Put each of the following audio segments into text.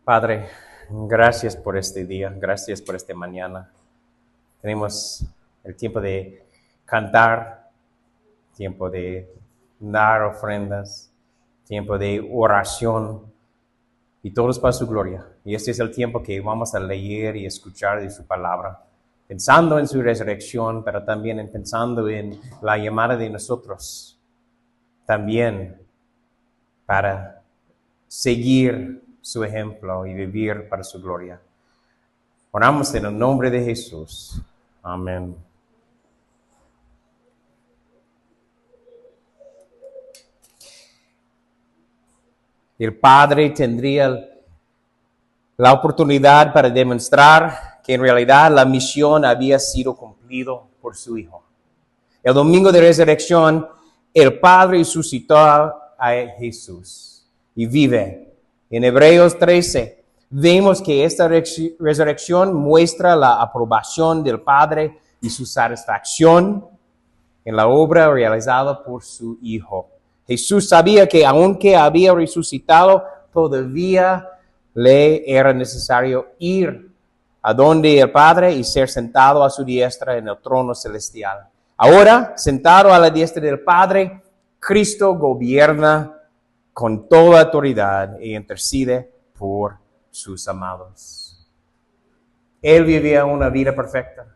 Padre, gracias por este día, gracias por esta mañana. Tenemos el tiempo de cantar, tiempo de dar ofrendas, tiempo de oración, y todo es para su gloria. Y este es el tiempo que vamos a leer y escuchar de su palabra, pensando en su resurrección, pero también pensando en la llamada de nosotros, también para seguir su ejemplo y vivir para su gloria. Oramos en el nombre de Jesús. Amén. El Padre tendría la oportunidad para demostrar que en realidad la misión había sido cumplida por su Hijo. El domingo de resurrección, el Padre resucitó a Jesús y vive. En Hebreos 13 vemos que esta resurrección muestra la aprobación del Padre y su satisfacción en la obra realizada por su Hijo. Jesús sabía que aunque había resucitado, todavía le era necesario ir a donde el Padre y ser sentado a su diestra en el trono celestial. Ahora, sentado a la diestra del Padre, Cristo gobierna con toda autoridad e intercede por sus amados. Él vivía una vida perfecta.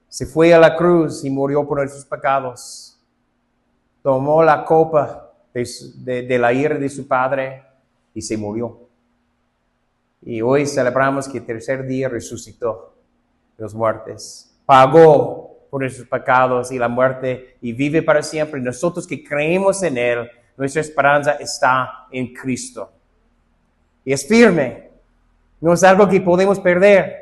Se fue a la cruz y murió por nuestros pecados. Tomó la copa de la ira de su Padre y se murió. Y hoy celebramos que el tercer día resucitó de los muertos. Pagó por nuestros pecados y la muerte y vive para siempre. Nosotros que creemos en Él, nuestra esperanza está en Cristo. Y es firme. No es algo que podemos perder.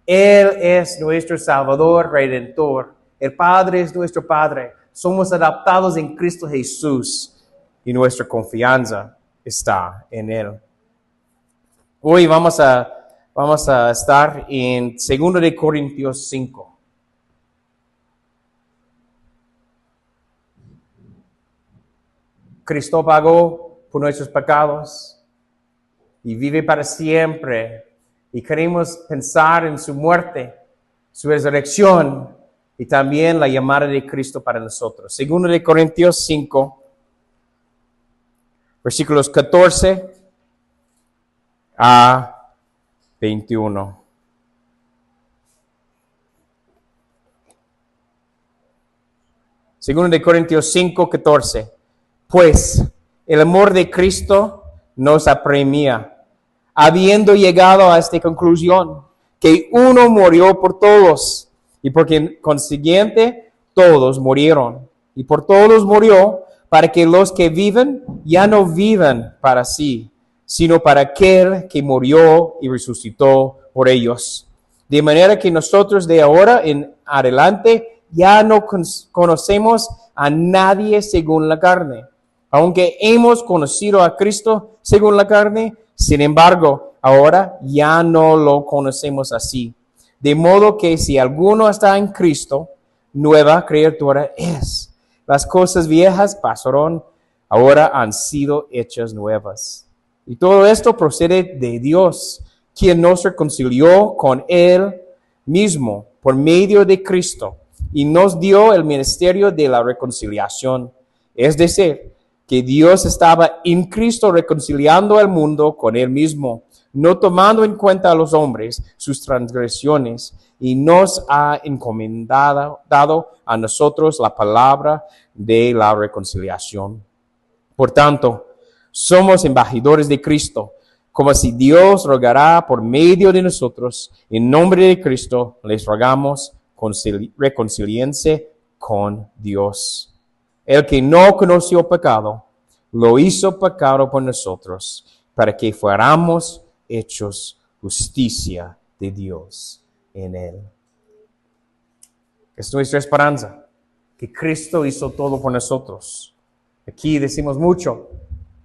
Él es nuestro Salvador, Redentor. El Padre es nuestro Padre. Somos adoptados en Cristo Jesús y nuestra confianza está en Él. Hoy vamos a estar en 2 de Corintios 5. Cristo pagó por nuestros pecados y vive para siempre. Y queremos pensar en su muerte, su resurrección y también la llamada de Cristo para nosotros. 2 de Corintios 5, versículos 14 a 21. Segundo de Corintios 5, 14. Pues el amor de Cristo nos apremia, habiendo llegado a esta conclusión, que uno murió por todos, y por consiguiente todos murieron. Y por todos murió, para que los que viven ya no vivan para sí, sino para aquel que murió y resucitó por ellos. De manera que nosotros de ahora en adelante ya no conocemos a nadie según la carne. Aunque hemos conocido a Cristo según la carne, sin embargo, ahora ya no lo conocemos así. De modo que si alguno está en Cristo, nueva criatura es. Las cosas viejas pasaron, ahora han sido hechas nuevas. Y todo esto procede de Dios, quien nos reconcilió con Él mismo por medio de Cristo y nos dio el ministerio de la reconciliación. Es decir, que Dios estaba en Cristo reconciliando al mundo con Él mismo, no tomando en cuenta a los hombres sus transgresiones, y nos ha encomendado a nosotros la palabra de la reconciliación. Por tanto, somos embajadores de Cristo, como si Dios rogara por medio de nosotros. En nombre de Cristo les rogamos, reconcilíense con Dios. El que no conoció pecado, lo hizo pecado por nosotros, para que fuéramos hechos justicia de Dios en Él. Es nuestra esperanza, que Cristo hizo todo por nosotros. Aquí decimos mucho,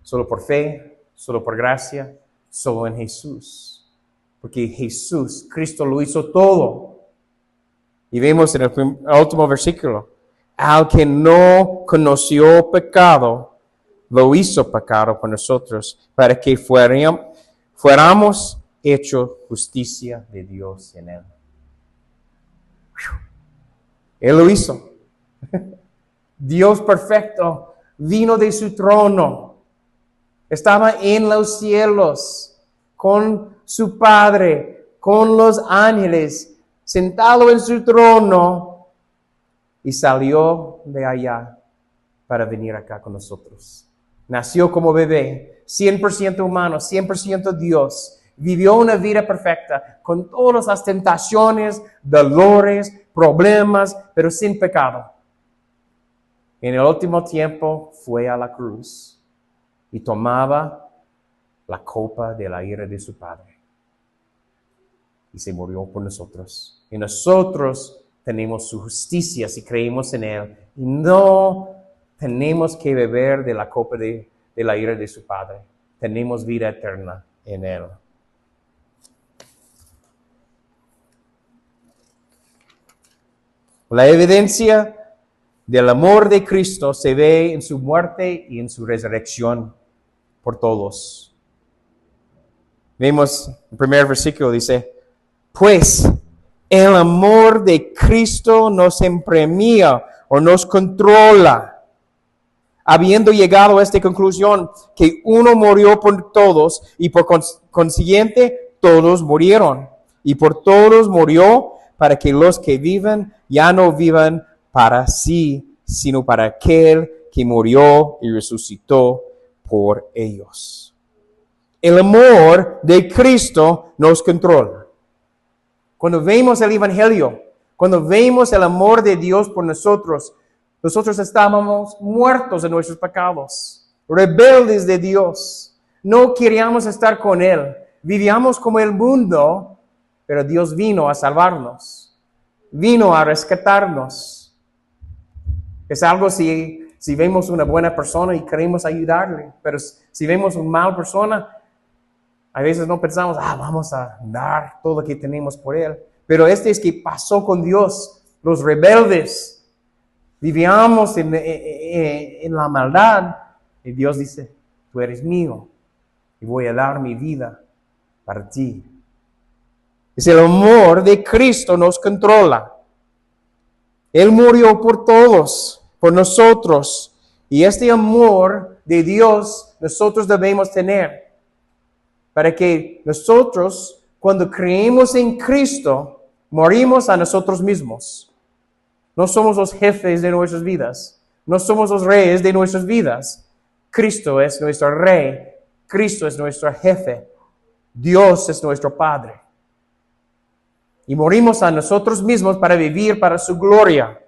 solo por fe, solo por gracia, solo en Jesús. Porque Jesús, Cristo lo hizo todo. Y vemos en el último versículo, al que no conoció pecado, lo hizo pecado por nosotros, para que fuéramos hechos justicia de Dios en él. Él lo hizo. Dios perfecto vino de su trono. Estaba en los cielos con su Padre, con los ángeles, sentado en su trono, y salió de allá para venir acá con nosotros. Nació como bebé, 100% humano, 100% Dios. Vivió una vida perfecta, con todas las tentaciones, dolores, problemas, pero sin pecado. En el último tiempo fue a la cruz y tomaba la copa de la ira de su Padre. Y se murió por nosotros. Y nosotros tenemos su justicia si creemos en Él. Y no tenemos que beber de la copa de la ira de su Padre. Tenemos vida eterna en Él. La evidencia del amor de Cristo se ve en su muerte y en su resurrección por todos. Vemos el primer versículo, dice, pues el amor de Cristo nos empremia o nos controla, habiendo llegado a esta conclusión que uno murió por todos y por consiguiente todos murieron. Y por todos murió para que los que viven ya no vivan para sí, sino para aquel que murió y resucitó por ellos. El amor de Cristo nos controla. Cuando vemos el Evangelio, cuando vemos el amor de Dios por nosotros, nosotros estábamos muertos en nuestros pecados, rebeldes de Dios. No queríamos estar con Él. Vivíamos como el mundo, pero Dios vino a salvarnos. Vino a rescatarnos. Es algo si vemos una buena persona y queremos ayudarle, pero si vemos una mala persona, a veces no pensamos, vamos a dar todo lo que tenemos por Él. Pero es que pasó con Dios. Los rebeldes vivíamos en la maldad. Y Dios dice, tú eres mío y voy a dar mi vida para ti. Es el amor de Cristo nos controla. Él murió por todos, por nosotros. Y este amor de Dios nosotros debemos tener. Para que nosotros, cuando creemos en Cristo, morimos a nosotros mismos. No somos los jefes de nuestras vidas. No somos los reyes de nuestras vidas. Cristo es nuestro rey. Cristo es nuestro jefe. Dios es nuestro Padre. Y morimos a nosotros mismos para vivir para su gloria.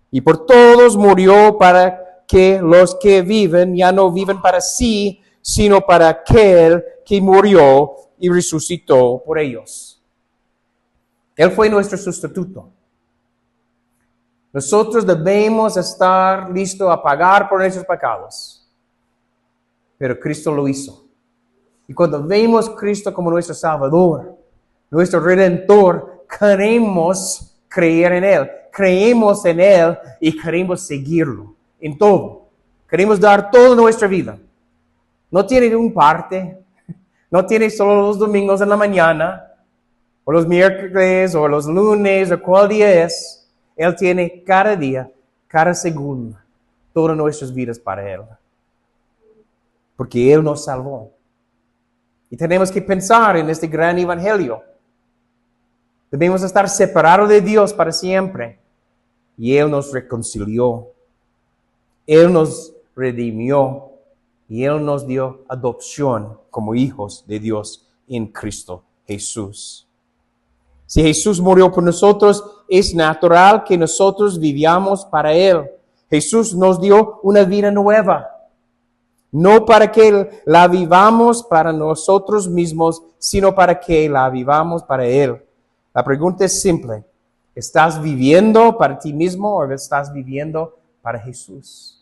Y por todos murió para que los que viven ya no viven para sí, sino para aquel que murió y resucitó por ellos. Él fue nuestro sustituto. Nosotros debemos estar listos a pagar por nuestros pecados. Pero Cristo lo hizo. Y cuando vemos a Cristo como nuestro Salvador, nuestro Redentor, queremos creer en Él. Creemos en Él y queremos seguirlo en todo. Queremos dar toda nuestra vida. No tiene un parte, no tiene solo los domingos en la mañana, o los miércoles, o los lunes, o cuál día es. Él tiene cada día, cada segundo, todas nuestras vidas para Él. Porque Él nos salvó. Y tenemos que pensar en este gran evangelio. Debemos estar separados de Dios para siempre. Y Él nos reconcilió. Él nos redimió. Y Él nos dio adopción como hijos de Dios en Cristo Jesús. Si Jesús murió por nosotros, es natural que nosotros vivamos para Él. Jesús nos dio una vida nueva. No para que la vivamos para nosotros mismos, sino para que la vivamos para Él. La pregunta es simple. ¿Estás viviendo para ti mismo o estás viviendo para Jesús?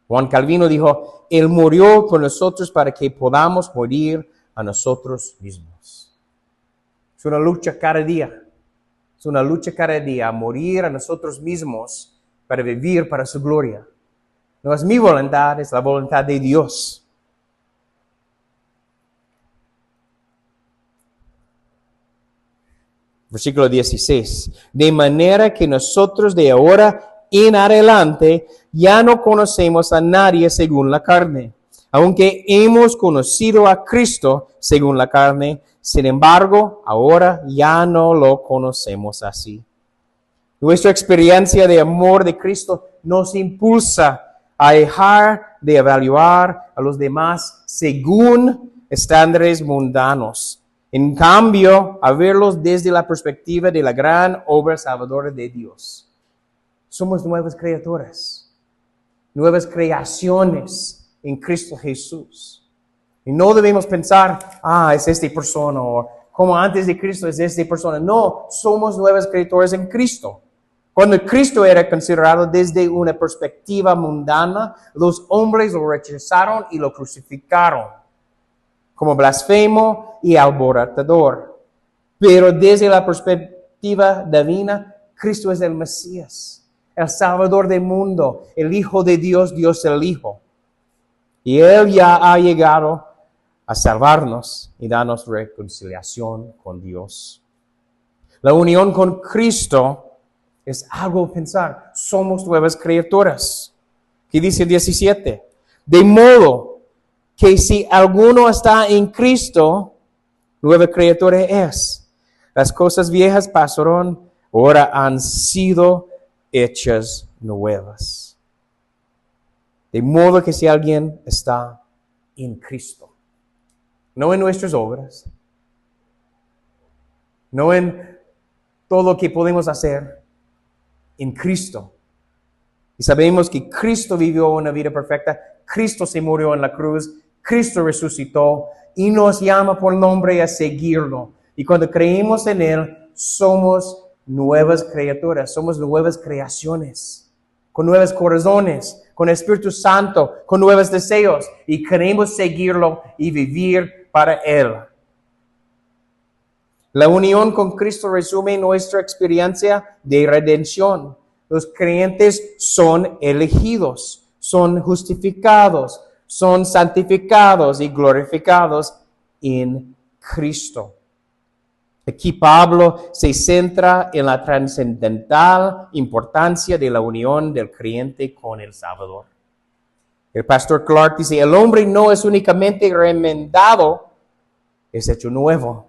Juan Calvino dijo, Él murió por nosotros para que podamos morir a nosotros mismos. Es una lucha cada día. Es una lucha cada día a morir a nosotros mismos para vivir para su gloria. No es mi voluntad, es la voluntad de Dios. Versículo 16. De manera que nosotros de ahora en adelante ya no conocemos a nadie según la carne. Aunque hemos conocido a Cristo según la carne, sin embargo, ahora ya no lo conocemos así. Nuestra experiencia de amor de Cristo nos impulsa a dejar de evaluar a los demás según estándares mundanos. En cambio, a verlos desde la perspectiva de la gran obra salvadora de Dios. Somos nuevas criaturas, nuevas creaciones en Cristo Jesús. Y no debemos pensar, es esta persona, o como antes de Cristo es esta persona. No, somos nuevas criaturas en Cristo. Cuando Cristo era considerado desde una perspectiva mundana, los hombres lo rechazaron y lo crucificaron como blasfemo y alborotador. Pero desde la perspectiva divina, Cristo es el Mesías, el Salvador del mundo, el Hijo de Dios, Dios el Hijo. Y Él ya ha llegado a salvarnos y darnos reconciliación con Dios. La unión con Cristo es algo a pensar. Somos nuevas criaturas. ¿Qué dice el 17? De modo que si alguno está en Cristo, nueva criatura es. Las cosas viejas pasaron, ahora han sido hechas nuevas. De modo que si alguien está en Cristo, no en nuestras obras, no en todo lo que podemos hacer, en Cristo. Y sabemos que Cristo vivió una vida perfecta, Cristo se murió en la cruz, Cristo resucitó y nos llama por nombre a seguirlo. Y cuando creemos en Él, somos nuevas criaturas, somos nuevas creaciones, con nuevos corazones, con el Espíritu Santo, con nuevos deseos. Y queremos seguirlo y vivir para Él. La unión con Cristo resume nuestra experiencia de redención. Los creyentes son elegidos, son justificados, son santificados y glorificados en Cristo. Aquí Pablo se centra en la trascendental importancia de la unión del creyente con el Salvador. El pastor Clark dice, el hombre no es únicamente remendado, es hecho nuevo.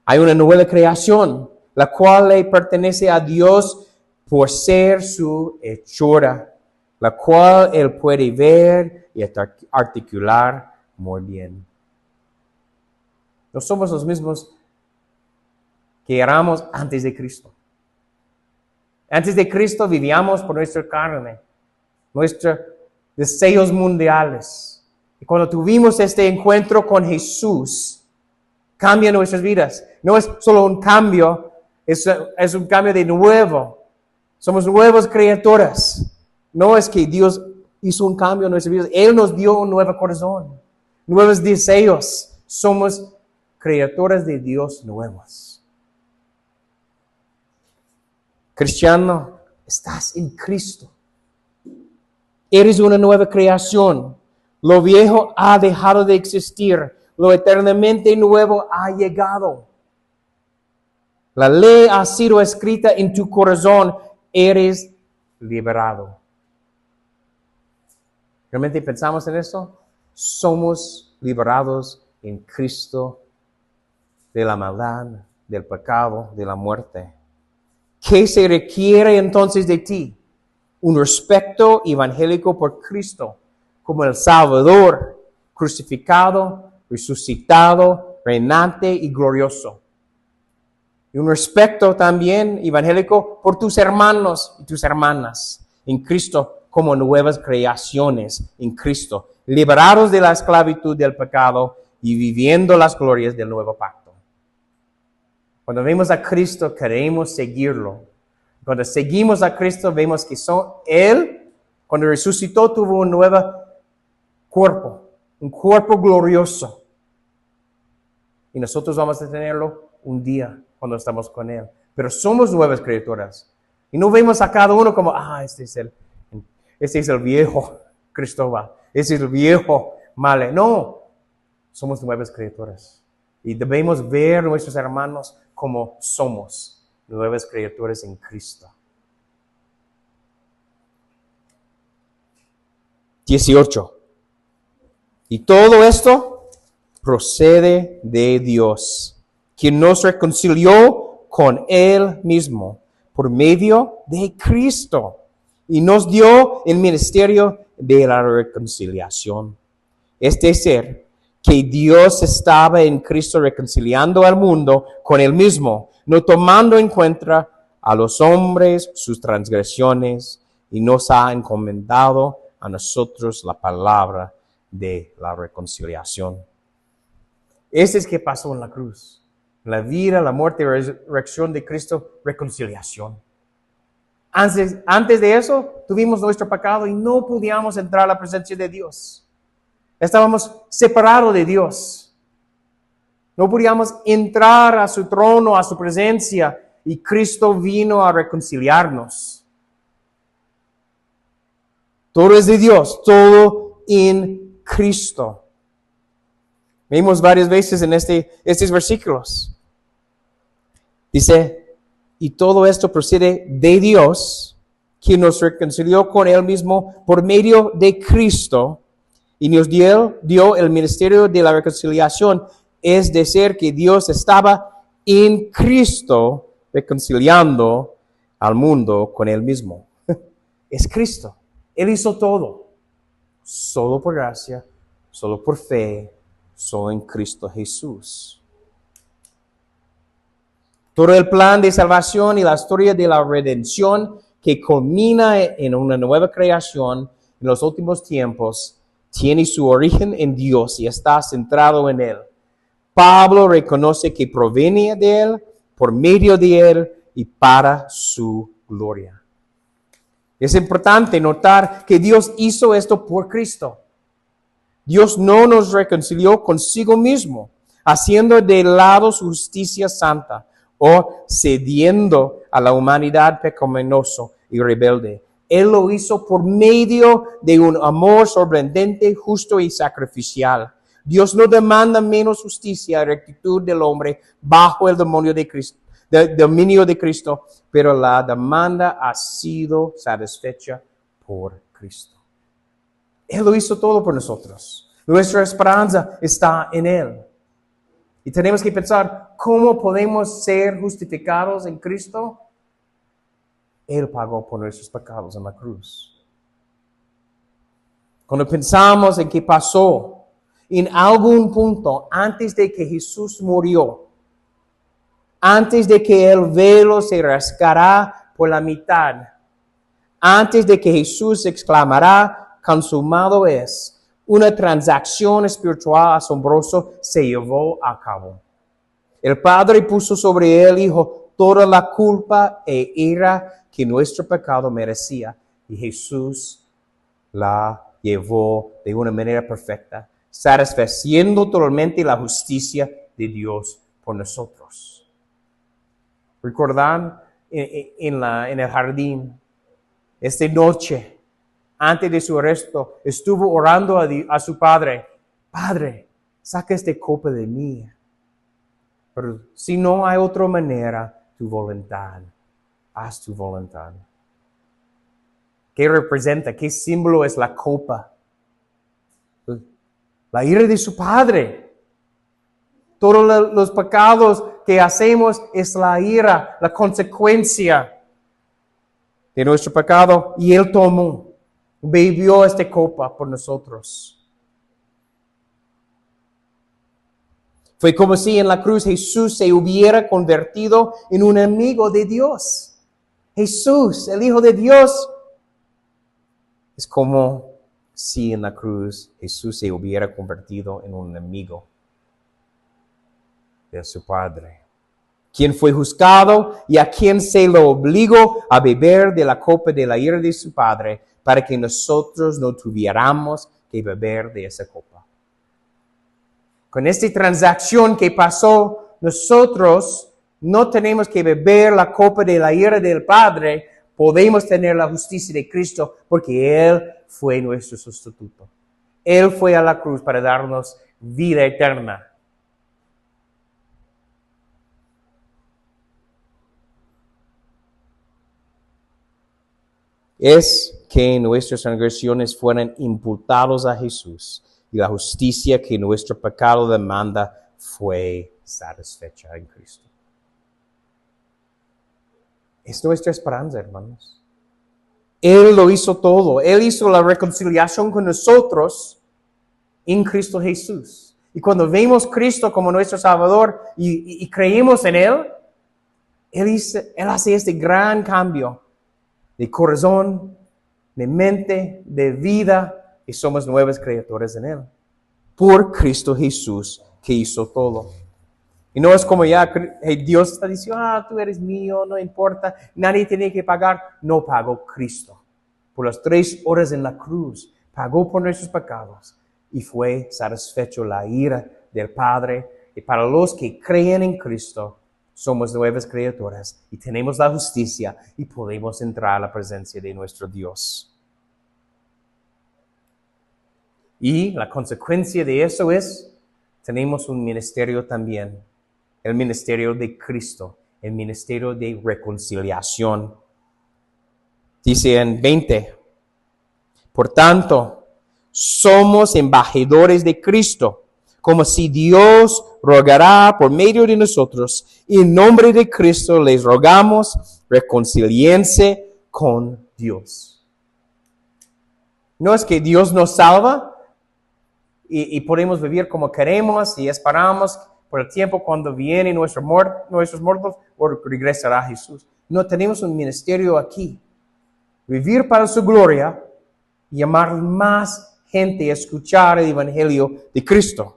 Hay una nueva creación, la cual le pertenece a Dios por ser su hechura, la cual Él puede ver y articular muy bien. No somos los mismos que éramos antes de Cristo. Antes de Cristo vivíamos por nuestra carne, nuestros deseos mundiales. Y cuando tuvimos este encuentro con Jesús, cambia nuestras vidas. No es solo un cambio, es un cambio de nuevo. Somos nuevas criaturas. No es que Dios hizo un cambio en nuestras vidas. Él nos dio un nuevo corazón, nuevos deseos. Somos criaturas de Dios nuevas. Cristiano, estás en Cristo. Eres una nueva creación. Lo viejo ha dejado de existir. Lo eternamente nuevo ha llegado. La ley ha sido escrita en tu corazón. Eres liberado. ¿Realmente pensamos en eso? Somos liberados en Cristo de la maldad, del pecado, de la muerte. ¿Qué se requiere entonces de ti? Un respeto evangélico por Cristo como el Salvador, crucificado, resucitado, reinante y glorioso. Y un respeto también evangélico por tus hermanos y tus hermanas en Cristo como nuevas creaciones en Cristo, liberados de la esclavitud del pecado y viviendo las glorias del nuevo pacto. Cuando vemos a Cristo, queremos seguirlo. Cuando seguimos a Cristo, vemos que Él, cuando resucitó, tuvo un nuevo cuerpo, un cuerpo glorioso. Y nosotros vamos a tenerlo un día cuando estamos con Él. Pero somos nuevas criaturas. Y no vemos a cada uno como, este es ese es el viejo Cristóbal, ese es el viejo Male. No, somos nuevas criaturas. Y debemos ver a nuestros hermanos como somos, nuevas criaturas en Cristo. 18. Y todo esto procede de Dios, quien nos reconcilió con Él mismo por medio de Cristo y nos dio el ministerio de la reconciliación. Es decir, que Dios estaba en Cristo reconciliando al mundo con Él mismo, no tomando en cuenta a los hombres sus transgresiones, y nos ha encomendado a nosotros la palabra de la reconciliación. Este es que pasó en la cruz. La vida, la muerte y la resurrección de Cristo, reconciliación. Antes de eso, tuvimos nuestro pecado y no podíamos entrar a la presencia de Dios. Estábamos separados de Dios. No podíamos entrar a su trono, a su presencia, y Cristo vino a reconciliarnos. Todo es de Dios, todo en Cristo. Vimos varias veces en estos versículos. Dice, y todo esto procede de Dios, quien nos reconcilió con Él mismo por medio de Cristo, y nos dio el ministerio de la reconciliación, es decir, que Dios estaba en Cristo reconciliando al mundo con Él mismo. Es Cristo. Él hizo todo. Solo por gracia, solo por fe, solo en Cristo Jesús. Todo el plan de salvación y la historia de la redención que culmina en una nueva creación en los últimos tiempos tiene su origen en Dios y está centrado en Él. Pablo reconoce que proviene de Él, por medio de Él y para su gloria. Es importante notar que Dios hizo esto por Cristo. Dios no nos reconcilió consigo mismo, haciendo de lado su justicia santa o cediendo a la humanidad pecaminosa y rebelde. Él lo hizo por medio de un amor sorprendente, justo y sacrificial. Dios no demanda menos justicia y rectitud del hombre bajo el dominio de Cristo, pero la demanda ha sido satisfecha por Cristo. Él lo hizo todo por nosotros. Nuestra esperanza está en Él. Y tenemos que pensar, ¿cómo podemos ser justificados en Cristo? Él pagó por nuestros pecados en la cruz. Cuando pensamos en qué pasó, en algún punto, antes de que Jesús murió, antes de que el velo se rasgará por la mitad, antes de que Jesús exclamará, consumado es, una transacción espiritual asombrosa se llevó a cabo. El Padre puso sobre el Hijo toda la culpa e ira que nuestro pecado merecía, y Jesús la llevó de una manera perfecta, satisfaciendo totalmente la justicia de Dios por nosotros. ¿Recordan en el jardín, esta noche, antes de su arresto, estuvo orando a su Padre, Padre, saca esta copa de mí, pero si no hay otra manera, tu voluntad, haz tu voluntad. ¿Qué representa? ¿Qué símbolo es la copa? La ira de su Padre. Todos los pecados que hacemos es la ira, la consecuencia de nuestro pecado. Y Él tomó, bebió esta copa por nosotros. Fue como si en la cruz Jesús se hubiera convertido en un amigo de Dios. Jesús, el Hijo de Dios, es como si en la cruz Jesús se hubiera convertido en un amigo de su Padre, quien fue juzgado y a quien se lo obligó a beber de la copa de la ira de su Padre, para que nosotros no tuviéramos que beber de esa copa. Con esta transacción que pasó, nosotros no tenemos que beber la copa de la ira del Padre podemos tener la justicia de Cristo porque Él fue nuestro sustituto. Él fue a la cruz para darnos vida eterna. Es que nuestras transgresiones fueran imputados a Jesús y la justicia que nuestro pecado demanda fue satisfecha en Cristo. Es nuestra esperanza, hermanos. Él lo hizo todo. Él hizo la reconciliación con nosotros en Cristo Jesús. Y cuando vemos a Cristo como nuestro Salvador y creemos en Él hace este gran cambio de corazón, de mente, de vida, y somos nuevas criaturas en Él. Por Cristo Jesús, que hizo todo. Y no es como ya Dios está diciendo, tú eres mío, no importa, nadie tiene que pagar. No pagó Cristo. Por las 3 horas en la cruz, pagó por nuestros pecados y fue satisfecho la ira del Padre. Y para los que creen en Cristo, somos nuevas criaturas y tenemos la justicia y podemos entrar a la presencia de nuestro Dios. Y la consecuencia de eso es, tenemos un ministerio también, el ministerio de Cristo, el ministerio de reconciliación. Dice en 20, por tanto, somos embajadores de Cristo, como si Dios rogará por medio de nosotros. En nombre de Cristo les rogamos, reconcilíense con Dios. No es que Dios nos salva y podemos vivir como queremos y esperamos por el tiempo cuando viene nuestros muertos o regresará Jesús. No, tenemos un ministerio aquí. Vivir para su gloria y llamar más gente a escuchar el Evangelio de Cristo.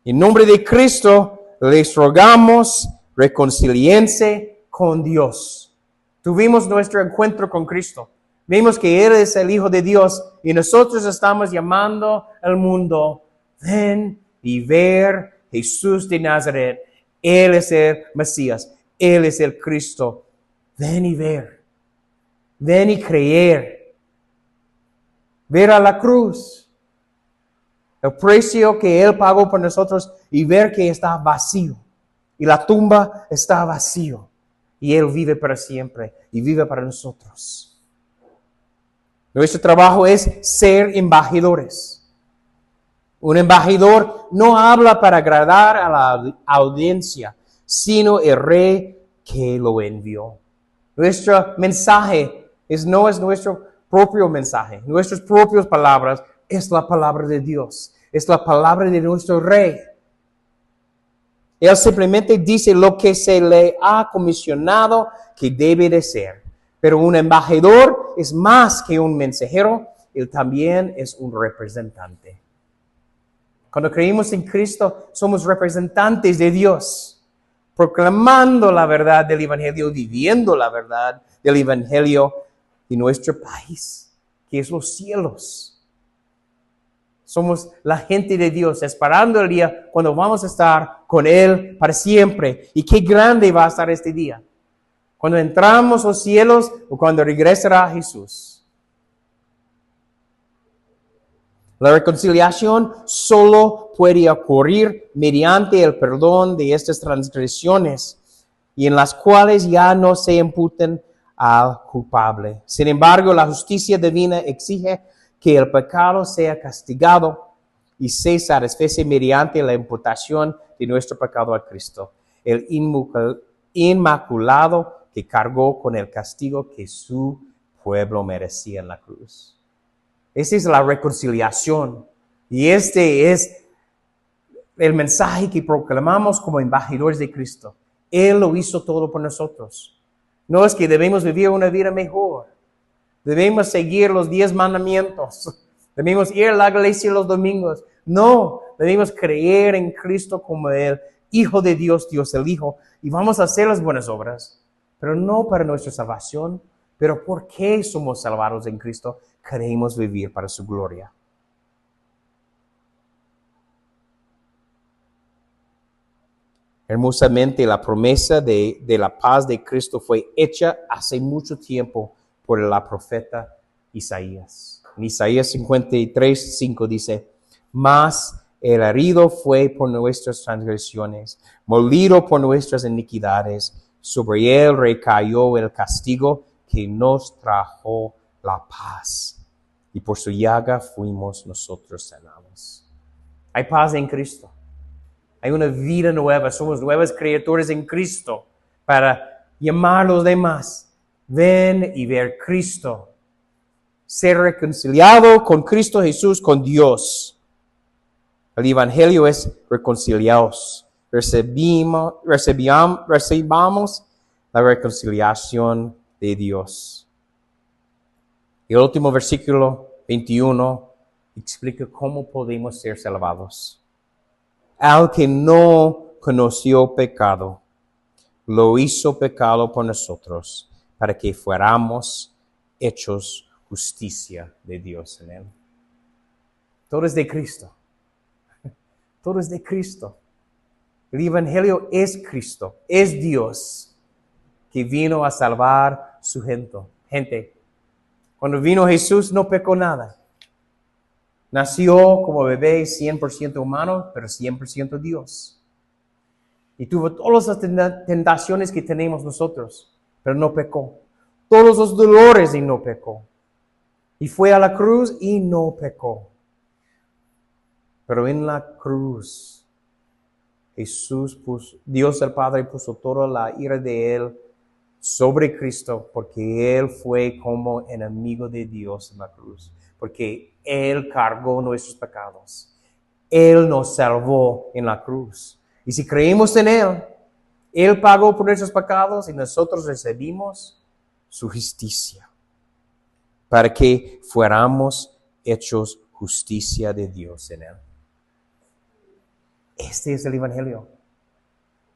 En nombre de Cristo les rogamos, reconcilíense con Dios. Tuvimos nuestro encuentro con Cristo. Vimos que Él es el Hijo de Dios y nosotros estamos llamando al mundo, ven y ver Jesús de Nazaret. Él es el Mesías. Él es el Cristo. Ven y ver. Ven y creer. Ver a la cruz. El precio que Él pagó por nosotros y ver que está vacío. Y la tumba está vacío. Y Él vive para siempre y vive para nosotros. Nuestro trabajo es ser embajadores. Un embajador no habla para agradar a la audiencia, sino el rey que lo envió. Nuestro mensaje no es nuestro propio mensaje, nuestras propias palabras, es la palabra de Dios, es la palabra de nuestro rey. Él simplemente dice lo que se le ha comisionado que debe de ser. Pero un embajador es más que un mensajero, él también es un representante. Cuando creímos en Cristo, somos representantes de Dios, proclamando la verdad del Evangelio, viviendo la verdad del Evangelio en nuestro país, que es los cielos. Somos la gente de Dios, esperando el día cuando vamos a estar con Él para siempre. Y qué grande va a estar este día. Cuando entramos a los cielos o cuando regresará Jesús. La reconciliación solo puede ocurrir mediante el perdón de estas transgresiones y en las cuales ya no se imputen al culpable. Sin embargo, la justicia divina exige que el pecado sea castigado y se satisface mediante la imputación de nuestro pecado a Cristo, el inmaculado que cargó con el castigo que su pueblo merecía en la cruz. Esa es la reconciliación. Y este es el mensaje que proclamamos como embajadores de Cristo. Él lo hizo todo por nosotros. No es que debemos vivir una vida mejor. Debemos seguir los 10 mandamientos. Debemos ir a la iglesia los domingos. No, debemos creer en Cristo como el Hijo de Dios, Dios el Hijo. Y vamos a hacer las buenas obras. Pero no para nuestra salvación, pero porque somos salvados en Cristo, queremos vivir para su gloria. Hermosamente, la promesa de la paz de Cristo fue hecha hace mucho tiempo por la profeta Isaías. En Isaías 53:5 dice, mas el herido fue por nuestras transgresiones, molido por nuestras iniquidades, sobre él recayó el castigo que nos trajo la paz, y por su llaga fuimos nosotros sanados. Hay paz en Cristo. Hay una vida nueva, somos nuevas criaturas en Cristo para llamar a los demás. Ven y ver Cristo. Ser reconciliado con Cristo Jesús, con Dios. El Evangelio es reconciliados. Recibamos la reconciliación de Dios. Y el último versículo 21 explica cómo podemos ser salvados. Al que no conoció pecado, lo hizo pecado por nosotros, para que fuéramos hechos justicia de Dios en él. Todo es de Cristo. Todo es de Cristo. El Evangelio es Cristo, es Dios que vino a salvar su gente. Cuando vino Jesús no pecó nada. Nació como bebé 100% humano, pero 100% Dios. Y tuvo todas las tentaciones que tenemos nosotros, pero no pecó. Todos los dolores y no pecó. Y fue a la cruz y no pecó. Pero en la cruz, Dios el Padre puso toda la ira de Él sobre Cristo, porque Él fue como enemigo de Dios en la cruz. Porque Él cargó nuestros pecados. Él nos salvó en la cruz. Y si creemos en Él pagó por nuestros pecados y nosotros recibimos su justicia. Para que fuéramos hechos justicia de Dios en Él. Este es el Evangelio.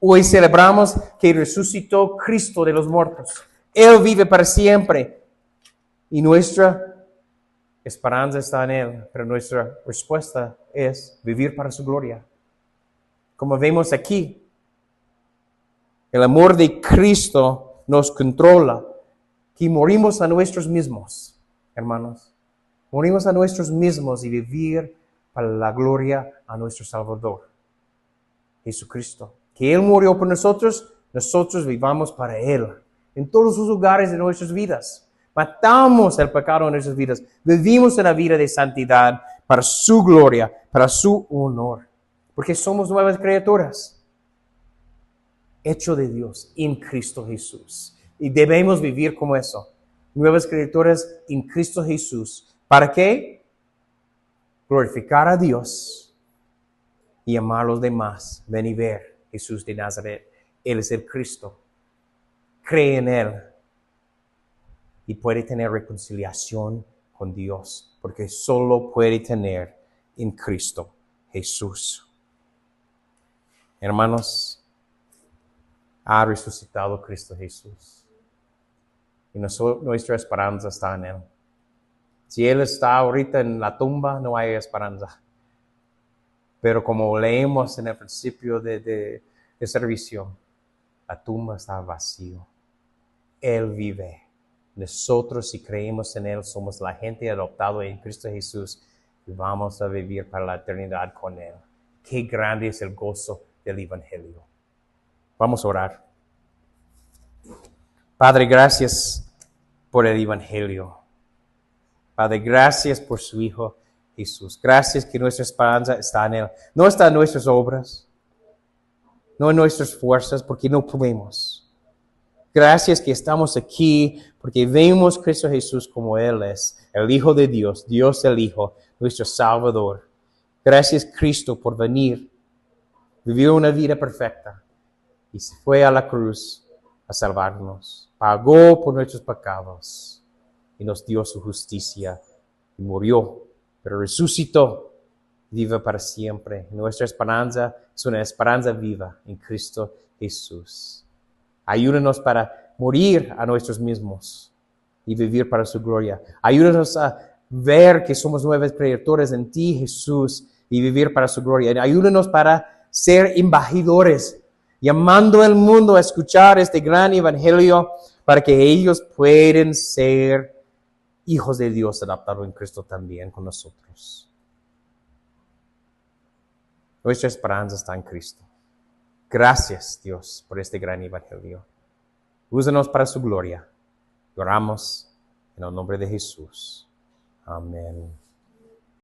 Hoy celebramos que resucitó Cristo de los muertos. Él vive para siempre. Y nuestra esperanza está en Él, pero nuestra respuesta es vivir para su gloria. Como vemos aquí, el amor de Cristo nos controla, que morimos a nosotros mismos, hermanos. Morimos a nosotros mismos y vivir para la gloria a nuestro Salvador, Jesucristo. Que Él murió por nosotros, nosotros vivamos para Él, en todos los lugares de nuestras vidas. Matamos el pecado en nuestras vidas. Vivimos una vida de santidad para su gloria, para su honor. Porque somos nuevas criaturas. Hecho de Dios en Cristo Jesús. Y debemos vivir como eso. Nuevas criaturas en Cristo Jesús. ¿Para qué? Glorificar a Dios y amar a los demás. Ven y ver Jesús de Nazaret. Él es el Cristo. Cree en Él. Y puede tener reconciliación con Dios, porque solo puede tener en Cristo Jesús. Hermanos, ha resucitado Cristo Jesús. Y nuestra esperanza está en Él. Si Él está ahorita en la tumba, no hay esperanza. Pero como leemos en el principio de servicio, la tumba está vacía. Él vive. Nosotros, si creemos en Él, somos la gente adoptada en Cristo Jesús y vamos a vivir para la eternidad con Él. Qué grande es el gozo del Evangelio. Vamos a orar. Padre, gracias por el Evangelio. Padre, gracias por su Hijo Jesús. Gracias que nuestra esperanza está en Él. No está en nuestras obras, no en nuestras fuerzas, porque no podemos. Gracias que estamos aquí porque vemos a Cristo Jesús como Él es, el Hijo de Dios, Dios el Hijo, nuestro Salvador. Gracias Cristo por venir, vivió una vida perfecta y se fue a la cruz a salvarnos. Pagó por nuestros pecados y nos dio su justicia y murió, pero resucitó, vive para siempre. Nuestra esperanza es una esperanza viva en Cristo Jesús. Ayúdanos para morir a nosotros mismos y vivir para su gloria. Ayúdanos a ver que somos nuevas criaturas en ti, Jesús, y vivir para su gloria. Ayúdanos para ser embajadores llamando al mundo a escuchar este gran evangelio para que ellos puedan ser hijos de Dios adaptados en Cristo también con nosotros. Nuestra esperanza está en Cristo. Gracias, Dios, por este gran evangelio. Úsanos para su gloria. Oramos en el nombre de Jesús. Amén.